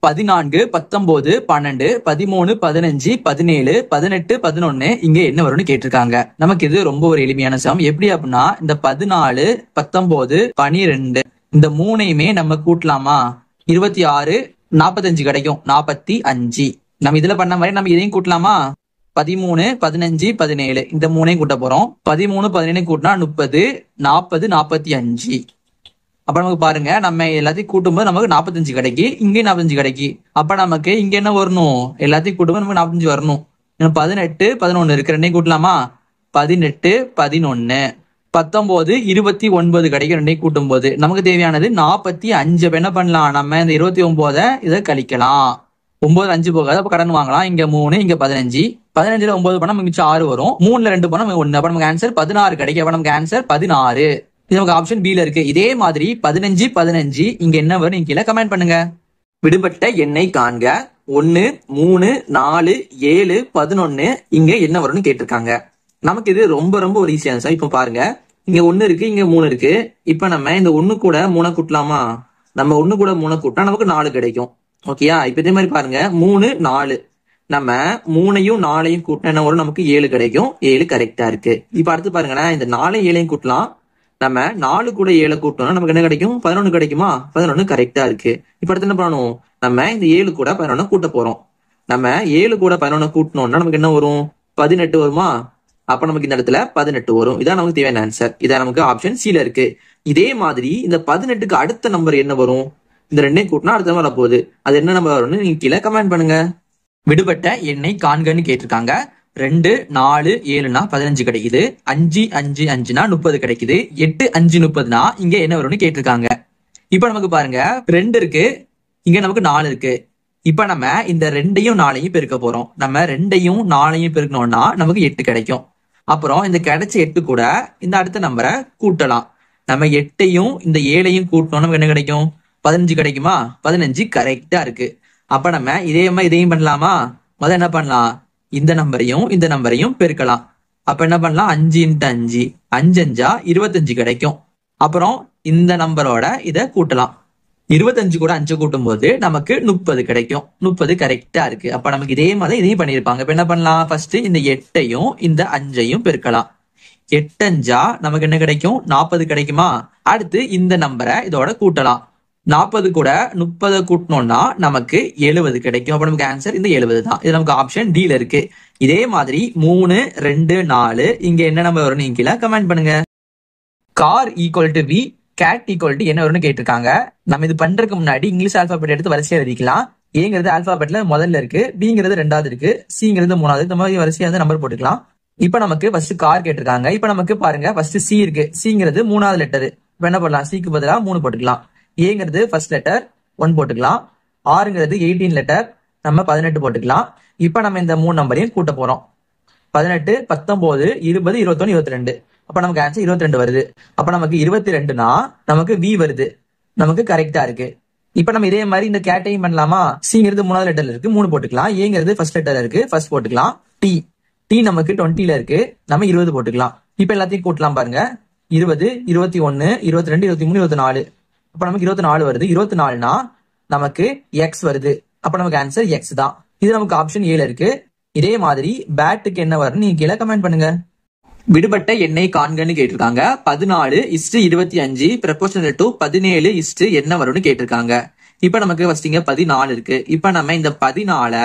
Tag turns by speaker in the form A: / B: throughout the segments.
A: 14, 19, 12, 13, 15, 17, 18, 11 இங்க என்ன வரும்னு கேட்டிருக்காங்க. நமக்கு இது ரொம்ப ஒரு எளிமையான சம். எப்படி அப்படின்னா இந்த 14, 19, 12 இந்த மூணையுமே நம்ம கூட்டலாமா? 26, 45 கிடைக்கும். 45. நம்ம இதுல பண்ண மாதிரி நம்ம இதையும் கூட்டலாமா? 13, 15, 17 இந்த மூணையும் கூட்ட போறோம். 13, 17 கூட்டினா 30, 40, 45. அப்ப நமக்கு பாருங்க, நம்ம எல்லாத்தையும் கூட்டும்போது நமக்கு 45 கிடைக்கு, இங்கே 45 கிடைக்கு. அப்ப நமக்கு இங்க என்ன வரணும்? எல்லாத்தையும் கூட்டும்போது நமக்கு 45 வரணும். 18, 11 இருக்கு, ரெண்டையும் கூட்டலாமா? 18, 11, 19, 29 கிடைக்கும். ரெண்டையும் கூட்டும் போது நமக்கு தேவையானது 45. என்ன பண்ணலாம்? நம்ம இந்த 29 இதை கழிக்கலாம். 9 5 போகாது, அப்ப கடன் வாங்கலாம். இங்க 3, இங்க 15. 15ல 9 பண்ணா நமக்கு 6 வரும். 3ல 2 பண்ணா 1. அப்ப நமக்கு ஆன்சர் 16 கிடைக்கும். அப்ப நமக்கு ஆன்சர் 16. இது நமக்கு ஆப்ஷன் B ல இருக்கு. இதே மாதிரி 15, 15 இங்க என்ன வரும் கீழே கமெண்ட் பண்ணுங்க. விடுபட்ட எண்ணை காண்க. 1, 3, 4, 7, 11 இங்க என்ன வரும்னு கேட்டிருக்காங்க. நமக்கு இது ரொம்ப ரொம்ப ஒரு ஈஸியான சார். இப்ப பாருங்க, இங்க 1 இருக்கு, இங்க 3 இருக்கு. இப்ப நம்ம இந்த 1 கூட 3 கூட்டலாமா? நம்ம 1 கூட 3 கூட்டினா நமக்கு 4 கிடைக்கும். ஓகேயா? இப்ப இதே மாதிரி பாருங்க, 3, 4 நம்ம 3யும் 4யும் கூட்டினா என்ன வரும்? நமக்கு 7 கிடைக்கும். 7 கரெக்டா இருக்கு. இப்ப அடுத்து பாருங்களேன், இந்த 4யும் 7யும் கூட்டலாம். நம்ம 4 கூட 7 கூட்டோம்னா நமக்கு என்ன கிடைக்கும்? 11 கிடைக்குமா? 11 கரெக்டா இருக்கு. இப்ப அடுத்து என்ன பண்ணணும்? நம்ம இந்த 7 கூட 11 கூட்ட போறோம். நம்ம 7 கூட 11 கூட்டணும்னா நமக்கு என்ன வரும்? 18 வருமா? அப்ப நமக்கு இந்த இடத்துல 18 வரும். இதான் நமக்கு தேவையான ஆன்சர். இதான் நமக்கு ஆப்ஷன் C ல இருக்கு. இதே மாதிரி இந்த 18க்கு அடுத்த நம்பர் என்ன வரும்? இந்த ரெண்டையும் கூட்டினா அடுத்த நம்பர் வரப்போகுது. அது என்ன நம்பர் வரும்னு நீங்க கீழே கமெண்ட் பண்ணுங்க. விடுபட்ட எண்ணை காண்கன்னு கேட்டிருக்காங்க. 2, 4, 7னா 15 கிடைக்குது. 5, 5, 5னா 30 கிடைக்குது. 8, 5, 30னா இங்க என்ன வரும்னு கேட்டிருக்காங்க. இப்ப நமக்கு பாருங்க, 2 இருக்கு, இங்க நமக்கு 4 இருக்கு. இப்ப நம்ம இந்த 2யும் 4யும் பெருக்க போறோம். நம்ம 2யும் 4யும் பெருக்கணும்னா நமக்கு 8 கிடைக்கும். அப்புறம் இந்த கிடைச்ச 8 கூட இந்த அடுத்த நம்பரை கூட்டலாம். நம்ம 8யும் இந்த 7யும் கூட்டணும், நமக்கு என்ன கிடைக்கும்? 15 கிடைக்குமா? 15 கரெக்டா இருக்கு. அப்ப நம்ம இதே மாதிரி இதையும் பண்ணலாமா? முதல்ல என்ன பண்ணலாம்? இந்த நம்பரையும் பெருக்கலாம். அப்ப என்ன பண்ணலாம்? 5 × 5, 5 5 25 கிடைக்கும். அப்புறம் இந்த நம்பரோட இதை கூட்டலாம். 25 கூட 5 கூட்டும் போது நமக்கு 30 கிடைக்கும். 30 கரெக்டா இருக்கு. அப்ப நமக்கு இதே மாதிரி இதையும் பண்ணிருப்பாங்க. இப்ப என்ன பண்ணலாம்? ஃபர்ஸ்ட் இந்த 8யும் இந்த 5யும் பெருக்கலாம். 8 5 நமக்கு என்ன கிடைக்கும்? 40 கிடைக்குமா? அடுத்து இந்த நம்பரை இதோட கூட்டலாம். 40 கூட 30 கூட்டணும்னா நமக்கு 70 கிடைக்கும். அப்ப நமக்கு ஆன்சர் இந்த 70 தான். இது நமக்கு ஆப்ஷன் D ல இருக்கு. இதே மாதிரி 3, 2, 4 இங்க என்ன நம்பர் வரும் நீங்க கீழே கமெண்ட் பண்ணுங்க. Car equal to V, cat equal to என்ன வரும்னு கேட்டிருக்காங்க. நம்ம இது பண்றதுக்கு முன்னாடி இங்கிலீஷ் ஆல்பாபெட் எடுத்து வரிசையா எழுதிக்கலாம். ஏங்கிறது ஆல்பாபெட்ல முதல்ல இருக்கு, பிங்கிறது 2வது இருக்கு, சிங்கிறது 3வது. இந்த மாதிரி வரிசையா வந்து நம்பர் போட்டுக்கலாம். இப்ப நமக்கு ஃபர்ஸ்ட் கார் கேட்டிருக்காங்க. இப்ப நமக்கு பாருங்க, ஃபர்ஸ்ட் சி இருக்கு. சிங்கிறது 3வது லெட்டர். இப்ப என்ன பண்ணலாம்? சிக்கு பதிலா 3 போட்டுக்கலாம். ஏங்கிறது ஃபர்ஸ்ட் லெட்டர் 1 போட்டுக்கலாம். ஆறுங்கிறது 18 லெட்டர், நம்ம 18 போட்டுக்கலாம். இப்ப நம்ம இந்த 3 நம்பரையும் கூட்ட போறோம். 18, 19, 20, 21, 22. அப்ப நமக்கு ஆன்சர் 22 வருது. அப்ப நமக்கு 22னா நமக்கு V வருது. நமக்கு கரெக்டா இருக்கு. இப்ப நம்ம இதே மாதிரி இந்த கேட்டையும் பண்ணலாமா? சிங்கிறது 3வது லெட்டர்ல இருக்கு, 3 போட்டுக்கலாம். ஏங்கிறது ஃபர்ஸ்ட் லெட்டர்ல இருக்கு, ஃபர்ஸ்ட் போட்டுக்கலாம். டி நமக்கு 20ல இருக்கு, நம்ம 20 போட்டுக்கலாம். இப்ப எல்லாத்தையும் கூட்டலாம் பாருங்க. 20, 21, 22, 23, 24. அப்ப நமக்கு 24 வருது. 24னா நமக்கு X வருது. அப்ப நமக்கு ஆன்சர் X தான். இது நமக்கு ஆப்ஷன் A ல இருக்கு. இதே மாதிரி பேட்டுக்கு என்ன வரும்னு நீங்க கீழே கமெண்ட் பண்ணுங்க. விடுபட்ட எண்ணை காண்கன்னு கேட்டிருக்காங்க. 14:25 ப்ரொபோர்ஷனல் டு 17 என்ன வரும்னு கேட்டிருக்காங்க. இப்ப நமக்கு ஃபர்ஸ்ட் இங்க 14 இருக்கு. இப்ப நம்ம இந்த 14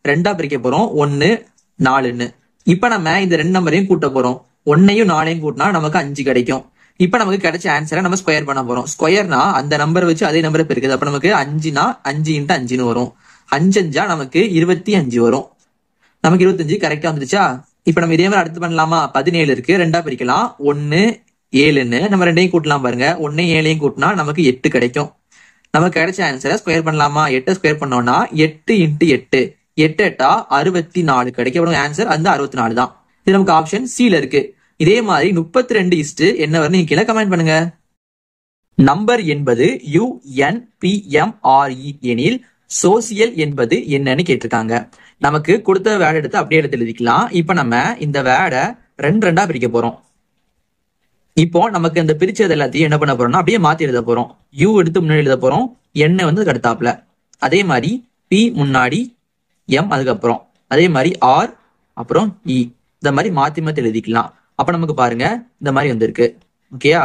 A: 2ஆ பிரிக்க போறோம். 1 4ன்னு. இப்ப நம்ம இந்த 2 நம்பரையும் கூட்ட போறோம். 1யும் 4யும் கூட்டினா நமக்கு 5 கிடைக்கும். இப்ப நமக்கு கிடைச்ச ஆன்சரை நம்ம ஸ்கொயர் பண்ண போறோம். ஸ்கொயர்னா அந்த நம்பரை வச்சு அதே நம்பரை பெருக்குது. அப்ப நமக்கு 5னா 5 × 5ன்னு வரும். 5 5 நமக்கு 25 வரும். நமக்கு 25 கரெக்டா வந்துருச்சா? இப்ப நம்ம இதே மாதிரி அடுத்து பண்ணலாமா? 17 இருக்கு, 2ஆ பிரிக்கலாம். 1 7ன்னு நம்ம 2யும் கூட்டலாம் பாருங்க. 1 7யும் கூட்டினா நமக்கு 8 கிடைக்கும். நமக்கு கிடைச்ச ஆன்சரை ஸ்கொயர் பண்ணலாமா? 8 ஸ்கொயர் பண்ணோம்னா 8 × 8, 8 8 64 கிடைக்கும். ஆன்சர் அந்த 64 தான். இது நமக்கு ஆப்ஷன் C ல இருக்கு. இதே மாதிரி 32 என்ன வரும்னு நீங்க கீழே கமெண்ட் பண்ணுங்க. நம்பர் என்பது UNPMRE எனில் சோசியல் என்பது என்னன்னு கேட்டிருக்காங்க. நமக்கு கொடுத்த வேர்டு எடுத்து அப்படியே எடுத்து எழுதிக்கலாம். இப்ப நம்ம இந்த வேர்டை 2ஆ பிரிக்க போறோம். இப்போ நமக்கு இந்த பிரிச்சது எல்லாத்தையும் என்ன பண்ண போறோம்னா அப்படியே மாத்தி எழுத போறோம். U எடுத்து முன்னாடி எழுத போறோம், N வந்து அடுத்தாப்புல. அதே மாதிரி பி முன்னாடி எம் அதுக்கப்புறம், அதே மாதிரி ஆர் அப்புறம் இ, இந்த மாதிரி மாத்தி மாத்தி எழுதிக்கலாம். அப்ப நமக்கு பாருங்க இந்த மாதிரி வந்திருக்கு. ஓகேயா,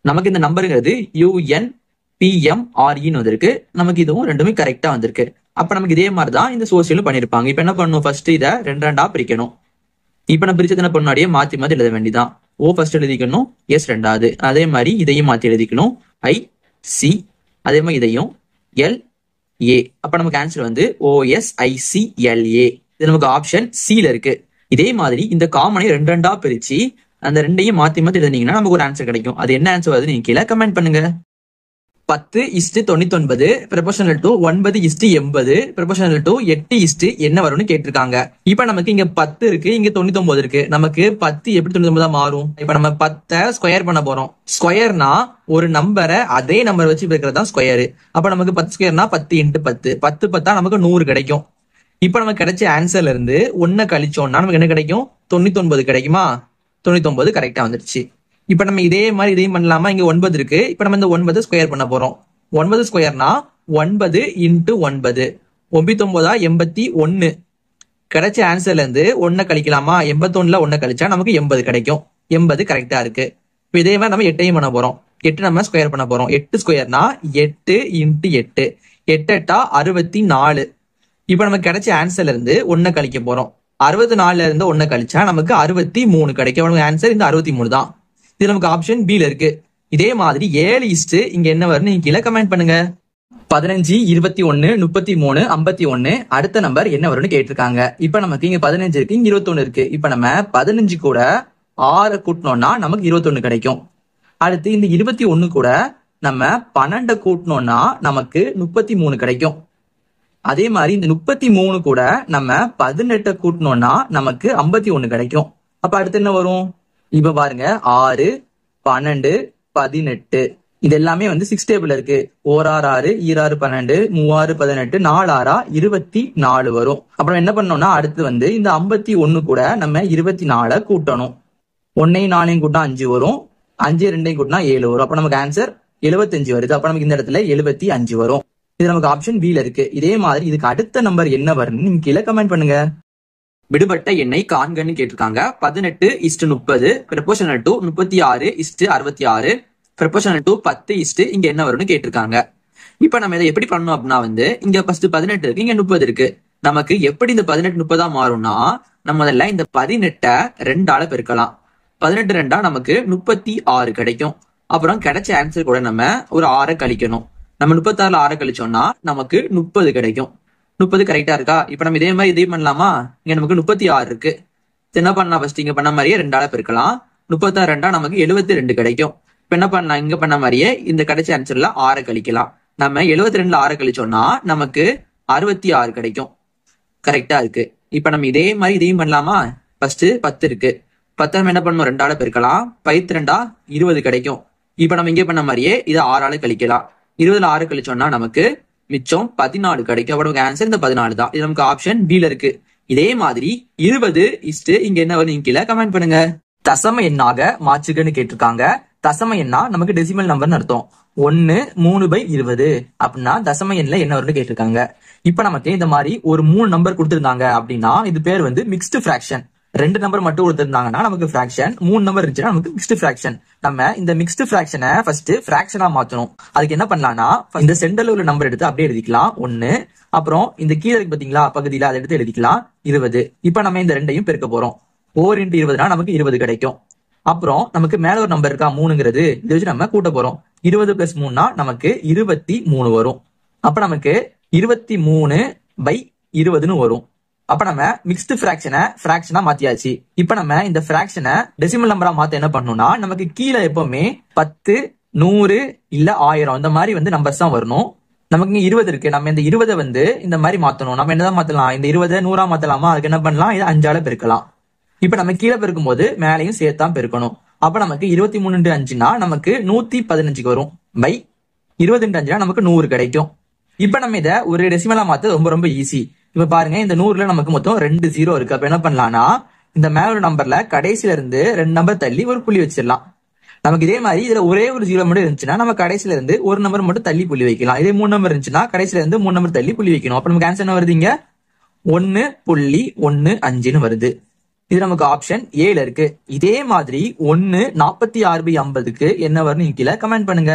A: நமக்கு இந்த நம்பருங்கிறது UNPMREன்னு வந்திருக்கு. நமக்கு இதுவும் ரெண்டுமே கரெக்டா வந்திருக்கு. அப்ப நமக்கு இதே மாதிரி தான் இந்த சோசியலும் பண்ணிருப்பாங்க. இப்ப என்ன பண்ணணும், ஃபர்ஸ்ட் இதை ரெண்டா பிரிக்கணும். இப்ப நான் பிரிச்சது என்ன பண்ணாடியே மாத்தி மாத்தி எழுத வேண்டியதான். ஓ ஃபர்ஸ்ட் எழுதிக்கணும், எஸ் ரெண்டாவது, அதே மாதிரி இதையும் மாத்தி எழுதிக்கணும், IC, அதே மாதிரி இதையும் LA. அப்ப நமக்கு ஆன்சர் வந்து OSICLA. இது நமக்கு ஆப்ஷன் சில இருக்கு. இதே மாதிரி இந்த காமனை ரெண்டா பிரிச்சு அந்த ரெண்டையும் மாத்தி மாத்தி எழுதினீங்கன்னா நமக்கு ஒரு ஆன்சர் கிடைக்கும். அது என்ன ஆன்சர் வருது நீங்க கீழே கமெண்ட் பண்ணுங்க. 10:99 ப்ரொபோஷனல் டு 9:80 ப்ரொபோஷனல் டு 8 என்ன வரும்னு கேட்டிருக்காங்க. இப்ப நமக்கு இங்க 10 இருக்கு, இங்க 99 இருக்கு. நமக்கு 10 எப்படி 99 மாறும்? இப்ப நம்ம 10 ஸ்கொயர் பண்ண போறோம். ஸ்கொயர்னா ஒரு நம்பரை அதே நம்பர் வச்சு பெருக்கிறது தான் ஸ்கொயர். அப்ப நமக்கு 10 ஸ்கொயர்னா 10 × 10, 10 10 நமக்கு 100 கிடைக்கும். இப்ப நமக்கு கிடைச்ச ஆன்சர்ல இருந்து 1 கழிச்சோம்னா நமக்கு என்ன கிடைக்கும்? 99 கிடைக்குமா? 99 கரெக்டா வந்துருச்சு. இப்ப நம்ம இதே மாதிரி இதையும் பண்ணலாமா? இங்க 9 இருக்கு. இப்ப நம்ம இந்த 9 ஸ்கொயர் பண்ண போறோம். 9 ஸ்கொயர்னா 9 × 9, 9 81. கிடைச்ச ஆன்சர்ல இருந்து 1 கழிக்கலாமா? 81ல 1 கழிச்சா நமக்கு 80 கிடைக்கும். 80 கரெக்டா இருக்கு. இப்ப இதே மாதிரி நம்ம 8ஐயும் பண்ண போறோம். 8 நம்ம ஸ்கொயர் பண்ண போறோம். 8 ஸ்கொயர்னா 8 × 8, 8 8 64. இப்ப நமக்கு கிடைச்ச ஆன்சர்ல இருந்து 1 கழிக்க போறோம். 64ல இருந்து 1 கழிச்சா நமக்கு 63 கிடைக்கும். ஆன்சர் இந்த 63 தான். இது நமக்கு ஆப்ஷன் பில இருக்கு. இதே மாதிரி 7 இங்க என்ன வரும்னு நீங்க கீழே கமெண்ட் பண்ணுங்க. 15, 21, 33, 51 அடுத்த நம்பர் என்ன வரும்னு கேட்டிருக்காங்க. இப்ப நமக்கு இங்க 15 இருக்கு, இங்க 21 இருக்கு. இப்ப நம்ம 15 கூட 6 கூட்டினோம்னா நமக்கு 21 கிடைக்கும். அடுத்து இந்த 21 கூட நம்ம 12 கூட்டினோம்னா நமக்கு 33 கிடைக்கும். அதே மாதிரி இந்த 33 கூட நம்ம 18 கூட்டினோம்னா நமக்கு 51 கிடைக்கும். அப்ப அடுத்து என்ன வரும்? இப்ப பாருங்க 6, 12, 18 இது எல்லாமே வந்து 6 டேபிள் இருக்கு. 1 6 6, 2 6 12, 3 6 18, 4 6 24 வரும். அப்புறம் என்ன பண்ணோம்னா அடுத்து வந்து இந்த 51 கூட நம்ம 24 கூட்டணும். 1ஐயும் 4ஐயும் கூட்டினா 5 வரும், 5 2ஐயும் கூட்டினா 7 வரும். அப்ப நமக்கு ஆன்சர் 75 வருது. அப்ப நமக்கு இந்த இடத்துல 75 வரும். இது நமக்கு ஆப்ஷன் பில இருக்கு. இதே மாதிரி இதுக்கு அடுத்த நம்பர் என்ன வரும்னு நீங்க கீழே கமெண்ட் பண்ணுங்க. விடுபட்ட எண்ணை காண்கன்னு கேட்டிருக்காங்க. 18:30 ப்ரொபோஷனல் டு 36:66 ப்ரொபோஷனல் டு 10 இங்க என்ன வரும்னு கேட்டிருக்காங்க. இப்ப நம்ம இதை எப்படி பண்ணணும் அப்படின்னா வந்து இங்க ஃபர்ஸ்ட் 18 இருக்கு, இங்க 30 இருக்கு. நமக்கு எப்படி இந்த 18 30 மாறும்னா நம்ம முதல்ல இந்த 18 2ஆல பெருக்கலாம். 18 2 நமக்கு 36 கிடைக்கும். அப்புறம் கிடைச்ச ஆன்சர் கூட நம்ம ஒரு 6 கழிக்கணும். நம்ம 36ல 6 கழிச்சோம்னா நமக்கு 30 கிடைக்கும். 30 கரெக்டா இருக்கா? இப்ப நம்ம இதே மாதிரி இதையும் பண்ணலாமா? இங்க நமக்கு 36 இருக்கு. என்ன பண்ணலாம்? ஃபர்ஸ்ட் இங்க பண்ண மாதிரியே 2ஆல பெருக்கலாம். 36 2 நமக்கு 72 கிடைக்கும். இப்ப என்ன பண்ணலாம்? இங்க பண்ண மாதிரியே இந்த கிடைச்ச ஆன்சர்ல 6 கழிக்கலாம். நம்ம 72ல 6 கழிச்சோம்னா நமக்கு 66 கிடைக்கும். கரெக்டா இருக்கு. இப்ப நம்ம இதே மாதிரி இதையும் பண்ணலாமா? ஃபர்ஸ்ட் 10 இருக்கு. 10 நம்ம என்ன பண்ணணும்? 2ஆல பெருக்கலாம். 10 2 20 கிடைக்கும். இப்ப நம்ம இங்க பண்ண மாதிரியே இதை 6ஆல கழிக்கலாம். 20ல 6 கழிச்சோம்னா நமக்கு மிச்சம் 14 கிடைக்கும். அப்ப நமக்கு ஆன்சர் இந்த 14 தான். இது நமக்கு ஆப்ஷன் பில இருக்கு. இதே மாதிரி 20 இங்க என்ன வரும் நீங்க கீழே கமெண்ட் பண்ணுங்க. தசம எண்ணாக மாற்றுகன்னு கேட்டிருக்காங்க. தசம எண்ணா நமக்கு டெசிமல் நம்பர்னு அர்த்தம். 1 3/20 அப்படின்னா தசம எண்ணில் என்ன வரும்னு கேட்டிருக்காங்க. இப்ப நமக்கு இந்த மாதிரி ஒரு 3 நம்பர் கொடுத்திருந்தாங்க அப்படின்னா இது பேர் வந்து மிக்ஸ்டு ஃபிராக்ஷன். 2 நம்பர் மட்டும் கொடுத்திருந்தாங்கன்னா நமக்கு ஃபிராக்ஷன், 3 நம்பர் இருந்துச்சுன்னா நமக்கு மிக்ஸ்டு ஃபிராக்ஷன். நம்ம இந்த மிக்ஸ்டு ஃபிராக்ஷனை ஃபர்ஸ்ட் ஃபிராக்ஷனா மாத்தணும். அதுக்கு என்ன பண்ணலாம்னா இந்த சென்டர்ல உள்ள நம்பர் எடுத்து அப்படியே எழுதிக்கலாம் 1. அப்புறம் இந்த கீழே இருக்கு பாத்தீங்களா பகுதியில அதை எடுத்து எழுதிக்கலாம் 20. இப்ப நம்ம இந்த ரெண்டையும் பெருக்க போறோம். 4 × 20னா நமக்கு 20 கிடைக்கும். அப்புறம் நமக்கு மேல ஒரு நம்பர் இருக்கா 3ங்கிறது, இதை வச்சு நம்ம கூட்ட போறோம். 20 + 3னா நமக்கு 23 வரும். அப்ப நமக்கு 23/20ன்னு வரும். அப்ப நம்ம மிக்ஸ்டு ஃபிராக்ஷனா மாத்தியாச்சு. இப்ப நம்ம இந்த ஃபிராக்ஷனை டெசிமல் நம்பரா மாத்த என்ன பண்ணணும்னா நமக்கு கீழே எப்பவுமே 10 100 இல்ல 1000 இந்த மாதிரி வந்து நம்பர்ஸ் தான் வரணும். நமக்கு இங்க 20 இருக்கு. நம்ம இந்த 20 வந்து இந்த மாதிரி மாத்தணும். நம்ம என்னதான் மாத்தலாம்? இந்த 20 100 மாத்தலாமா? அதுக்கு என்ன பண்ணலாம்? இதை 5ஆல பெருக்கலாம். இப்ப நம்ம கீழே பெருக்கும் போது மேலையும் சேர்த்தான் பெருக்கணும். அப்ப நமக்கு 23 × 5னா நமக்கு 115 வரும். 20 × 5னா நமக்கு 100 கிடைக்கும். இப்ப நம்ம இதை ஒரு டெசிமலா மாத்த ரொம்ப ரொம்ப ஈஸி. இப்ப பாருங்க இந்த 100ல நமக்கு மொத்தம் 2 0 இருக்கு. அப்ப என்ன பண்ணலாம்னா இந்த மேல ஒரு நம்பர்ல கடைசியில இருந்து 2 நம்பர் தள்ளி ஒரு புள்ளி வச்சிடலாம். நமக்கு இதே மாதிரி இதுல ஒரே ஒரு 0 மட்டும் இருந்துச்சுன்னா நம்ம கடைசியில இருந்து ஒரு நம்பர் மட்டும் தள்ளி புள்ளி வைக்கலாம். இதே 3 நம்பர் இருந்துச்சுன்னா கடைசியில இருந்து 3 நம்பர் தள்ளி புள்ளி வைக்கணும். அப்ப நமக்கு ஆன்சர் என்ன வருதுங்க? 1.15 வருது. இது நமக்கு ஆப்ஷன் ஏல இருக்கு. இதே மாதிரி 1 46/50க்கு என்ன வரும்னு கீழே கமெண்ட் பண்ணுங்க.